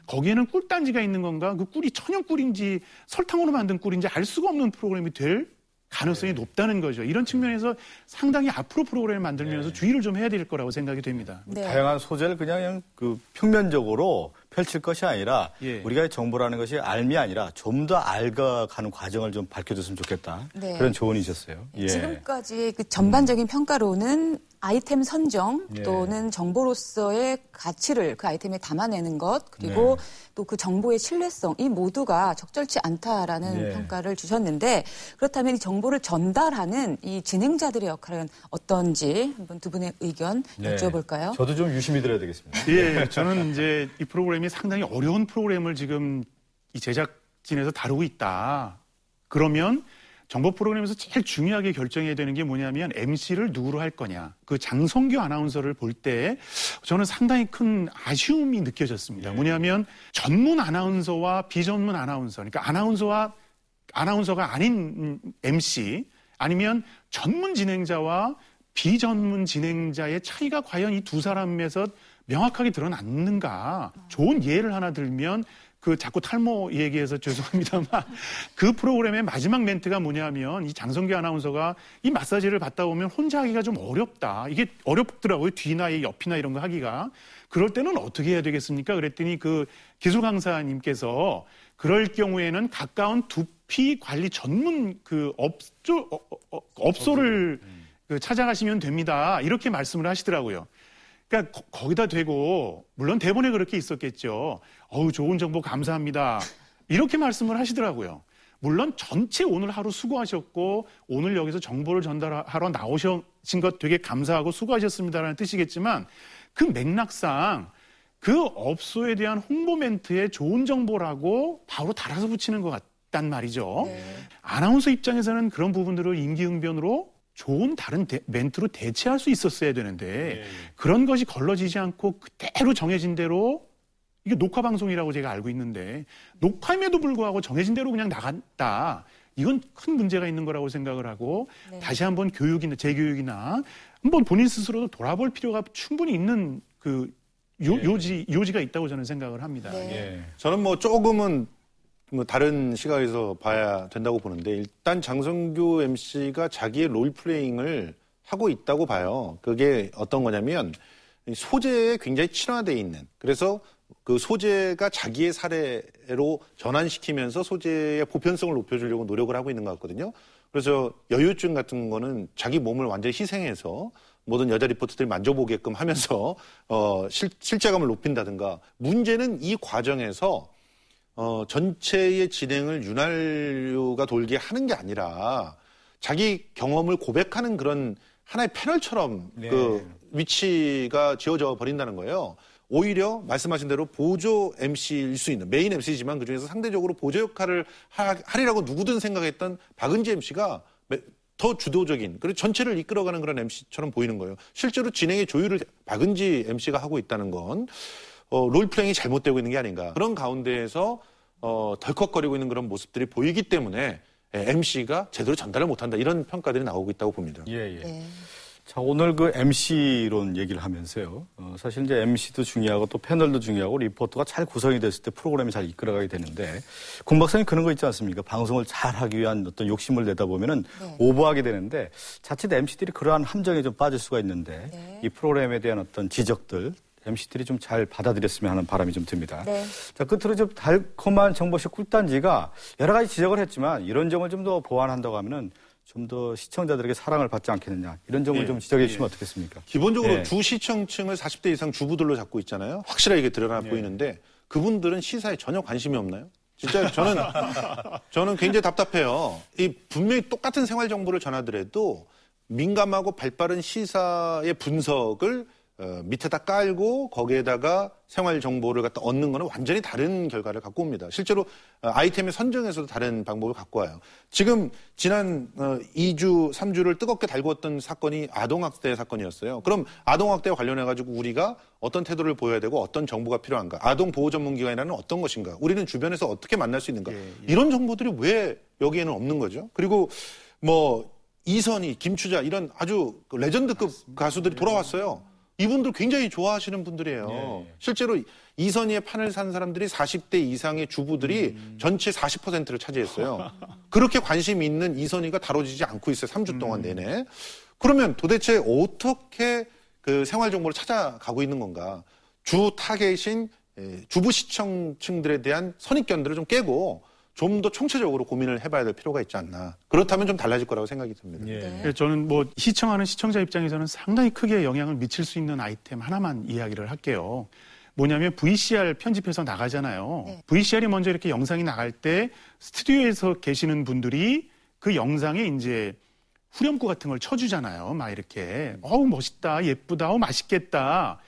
거기에는 꿀단지가 있는 건가, 그 꿀이 천연 꿀인지 설탕으로 만든 꿀인지 알 수가 없는 프로그램이 될 가능성이 높다는 거죠. 이런 측면에서 상당히 앞으로 프로그램을 만들면서 주의를 좀 해야 될 거라고 생각이 됩니다. 네. 다양한 소재를 그냥 그 평면적으로 펼칠 것이 아니라 우리가 정보라는 것이 알미 아니라 좀 더 알아가는 과정을 좀 밝혀줬으면 좋겠다. 네. 그런 조언이셨어요. 지금까지의 그 전반적인 평가로는 아이템 선정 또는 정보로서의 가치를 그 아이템에 담아내는 것 그리고 또 그 정보의 신뢰성 이 모두가 적절치 않다라는 평가를 주셨는데 그렇다면 이 정보를 전달하는 이 진행자들의 역할은 어떤지 한번 두 분의 의견 여쭤볼까요? 저도 좀 유심히 들어야 되겠습니다. 예, 저는 이제 이 프로그램이 상당히 어려운 프로그램을 지금 이 제작진에서 다루고 있다. 그러면 정보 프로그램에서 제일 중요하게 결정해야 되는 게 뭐냐면 MC를 누구로 할 거냐. 그 장성규 아나운서를 볼 때 저는 상당히 큰 아쉬움이 느껴졌습니다. 뭐냐면 전문 아나운서와 비전문 아나운서, 그러니까 아나운서가 아닌 MC 아니면 전문 진행자와 비전문 진행자의 차이가 과연 이 두 사람에서 명확하게 드러났는가. 좋은 예를 하나 들면 그 자꾸 탈모 얘기해서 죄송합니다만 그 프로그램의 마지막 멘트가 뭐냐면 이 장성규 아나운서가 이 마사지를 받다 보면 혼자 하기가 좀 어렵다. 이게 어렵더라고요. 뒤나 옆이나 이런 거 하기가. 그럴 때는 어떻게 해야 되겠습니까? 그랬더니 그 기술 강사님께서 그럴 경우에는 가까운 두피 관리 전문 그 업소를 그 찾아가시면 됩니다. 이렇게 말씀을 하시더라고요. 그러니까 거기다 대고 물론 대본에 그렇게 있었겠죠. 어우 좋은 정보 감사합니다. 이렇게 말씀을 하시더라고요. 물론 전체 오늘 하루 수고하셨고 오늘 여기서 정보를 전달하러 나오신 것 되게 감사하고 수고하셨습니다라는 뜻이겠지만 그 맥락상 그 업소에 대한 홍보 멘트에 좋은 정보라고 바로 달아서 붙이는 것 같단 말이죠. 아나운서 입장에서는 그런 부분들을 임기응변으로 좋은 다른 멘트로 대체할 수 있었어야 되는데 그런 것이 걸러지지 않고 그대로 정해진 대로 이게 녹화 방송이라고 제가 알고 있는데 녹화임에도 불구하고 정해진 대로 그냥 나갔다. 이건 큰 문제가 있는 거라고 생각을 하고 다시 한번 재교육이나 한번 본인 스스로도 돌아볼 필요가 충분히 있는 그 요지가 있다고 저는 생각을 합니다. 저는 뭐 조금은 다른 시각에서 봐야 된다고 보는데 일단 장성규 MC가 자기의 롤플레잉을 하고 있다고 봐요. 그게 어떤 거냐면 소재에 굉장히 친화되어 있는 그래서 그 소재가 자기의 사례로 전환시키면서 소재의 보편성을 높여주려고 노력을 하고 있는 것 같거든요. 그래서 여유증 같은 거는 자기 몸을 완전히 희생해서 모든 여자 리포터들이 만져보게끔 하면서 실제감을 높인다든가 문제는 이 과정에서 전체의 진행을 윤활유가 돌게 하는 게 아니라 자기 경험을 고백하는 그런 하나의 패널처럼 그 위치가 지어져 버린다는 거예요. 오히려 말씀하신 대로 보조 MC일 수 있는 메인 MC지만 그중에서 상대적으로 보조 역할을 하리라고 누구든 생각했던 박은지 MC가 더 주도적인 그리고 전체를 이끌어가는 그런 MC처럼 보이는 거예요. 실제로 진행의 조율을 박은지 MC가 하고 있다는 건 롤플레잉이 잘못되고 있는 게 아닌가. 그런 가운데에서 덜컥거리고 있는 그런 모습들이 보이기 때문에 MC가 제대로 전달을 못한다. 이런 평가들이 나오고 있다고 봅니다. 자, 오늘 그 MC론 얘기를 하면서요. 사실 이제 MC도 중요하고 또 패널도 중요하고 리포터가 잘 구성이 됐을 때 프로그램이 잘 이끌어가게 되는데 군 박사님 그런 거 있지 않습니까? 방송을 잘 하기 위한 어떤 욕심을 내다 보면은 오버하게 되는데 자칫 MC들이 그러한 함정에 좀 빠질 수가 있는데 이 프로그램에 대한 어떤 지적들 MC들이 좀 잘 받아들였으면 하는 바람이 좀 듭니다. 자, 끝으로 좀 달콤한 정보식 꿀단지가 여러 가지 지적을 했지만 이런 점을 좀 더 보완한다고 하면은 좀 더 시청자들에게 사랑을 받지 않겠느냐 이런 점을 좀 지적해 주시면 어떻겠습니까? 기본적으로 주 시청층을 40대 이상 주부들로 잡고 있잖아요. 확실하게 이게 드러나 보이는데 그분들은 시사에 전혀 관심이 없나요? 진짜 저는 굉장히 답답해요. 이 분명히 똑같은 생활 정보를 전하더라도 민감하고 발빠른 시사의 분석을 밑에다 깔고 거기에다가 생활 정보를 갖다 얻는 거는 완전히 다른 결과를 갖고 옵니다. 실제로 아이템의 선정에서도 다른 방법을 갖고 와요. 지금 지난 2주, 3주를 뜨겁게 달구었던 사건이 아동학대 사건이었어요. 그럼 아동학대와 관련해가지고 우리가 어떤 태도를 보여야 되고 어떤 정보가 필요한가? 아동보호전문기관이라는 어떤 것인가? 우리는 주변에서 어떻게 만날 수 있는가? 이런 정보들이 왜 여기에는 없는 거죠? 그리고 뭐 이선희, 김추자 이런 아주 레전드급 가수들이 돌아왔어요. 이분들 굉장히 좋아하시는 분들이에요. 예. 실제로 이선희의 판을 산 사람들이 40대 이상의 주부들이 전체 40%를 차지했어요. 그렇게 관심이 있는 이선희가 다뤄지지 않고 있어요. 3주 동안 내내. 그러면 도대체 어떻게 그 생활 정보를 찾아가고 있는 건가? 주 타겟인 주부 시청층들에 대한 선입견들을 좀 깨고 좀 더 총체적으로 고민을 해봐야 될 필요가 있지 않나. 그렇다면 좀 달라질 거라고 생각이 듭니다. 예. 네. 저는 뭐 시청하는 시청자 입장에서는 상당히 크게 영향을 미칠 수 있는 아이템 하나만 이야기를 할게요. 뭐냐면 VCR 편집해서 나가잖아요. 네. VCR이 먼저 이렇게 영상이 나갈 때 스튜디오에서 계시는 분들이 그 영상에 이제 후렴구 같은 걸 쳐주잖아요. 막 이렇게 멋있다, 예쁘다, 맛있겠다.